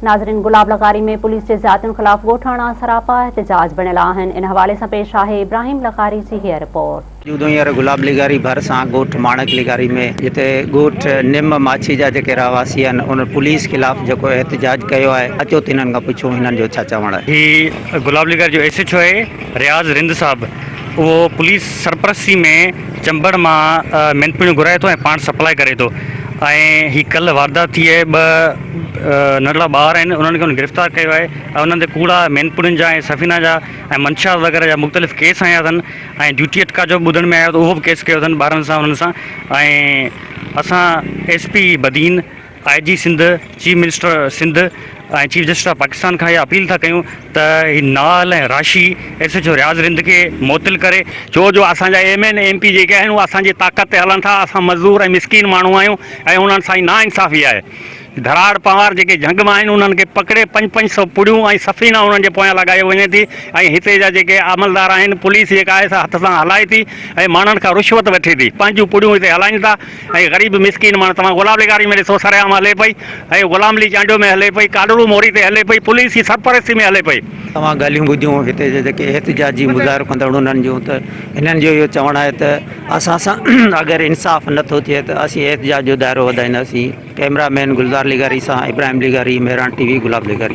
नाज़रीन, गुलाब लग़ारी में पुलिस के ज़ातियुनि खिलाफ़ ॻोठाणा सरापा एहतजाज बणियल आहिनि। इन हवाले से पेश आहे इब्राहिम लग़ारी जी हीअ रिपोर्ट। हींअर गुलाब लग़ारी भरिसां ॻोठ माणक लग़ारी में जिते ॻोठ निम माछी जा जेके रहवासी आहिनि उन पुलिस खिलाफ़ जेको एहतजाज कयो आहे, अचो त हिननि खां पुछूं हिननि जो छा चवणु आहे। ही गुलाब लग़ारी जो SHO आहे रियाज़ रिंद साहब, वो पुलिस सरपरस्ती में चंबड़ मां मेनपुणियूं घुराए थो ऐं पाण सप्लाई करे थो। ऐं ही कल्ह वारदात थी आहे, ॿ नंढड़ा ॿार आहिनि, उन्हनि खे उन गिरफ़्तार कयो आहे ऐं उन्हनि ते कूड़ा मेनपुणियुनि जा ऐं सफ़ीना जा ऐं मंशा वग़ैरह जा मुख़्तलिफ़ केस आया अथनि ऐं ड्यूटी अटका जो ॿुधण में आयो त उहो बि केस कयो अथनि ॿारनि सां उन्हनि सां। ऐं असां SP Badin, IG Sindh, chief minister Sindh ऐं चीफ जस्टिस ऑफ पाकिस्तान खां इहा अपील था कयूं त ही नाल ऐं राशि SHO रियाज़ रिंद खे मुअत्तिल करे, छो जो असांजा MN MP जेके आहिनि उहे असांजी ताक़त ते हलनि था। असां मज़दूर ऐं मिसकीन माण्हू आहियूं ऐं उन्हनि सां नाइंसाफ़ी आहे। धराड़ पवार जेके जंग में आहिनि उन्हनि खे पकड़े 500 पुड़ियूं ऐं सफ़ीना उन्हनि जे पोयां लॻायो वञे थी ऐं हिते जा जेके अमलदार आहिनि, पुलिस जेका आहे सा हथ सां हलाए थी ऐं माण्हुनि खां रिश्वत वठे थी, पंहिंजूं पुड़ियूं हिते हलाइनि था। ऐं ग़रीब मिसकीन माण्हू, तव्हां गुलाब लग़ारी में ॾिसो सरेआम हले पई ऐं गुलामली चांडियो में हले पई, काडरू मोरी ते हले पई, पुलिस जी सरपरस्ती में हले पई। तव्हां ॻाल्हियूं ॿुधियूं हिते जेके एहतजाजी मुज़ाहिरो कंदड़ उन्हनि जूं, त हिननि जो इहो चवणु आहे त असां सां अगरि इंसाफ़ नथो थिए त असीं एहतजाज जो दाइरो वधाईंदासीं। कैमरामैन गुलज़ार लग़ारी सां इब्राहिम लग़ारी, मेहरान TV, गुलाब लग़ारी।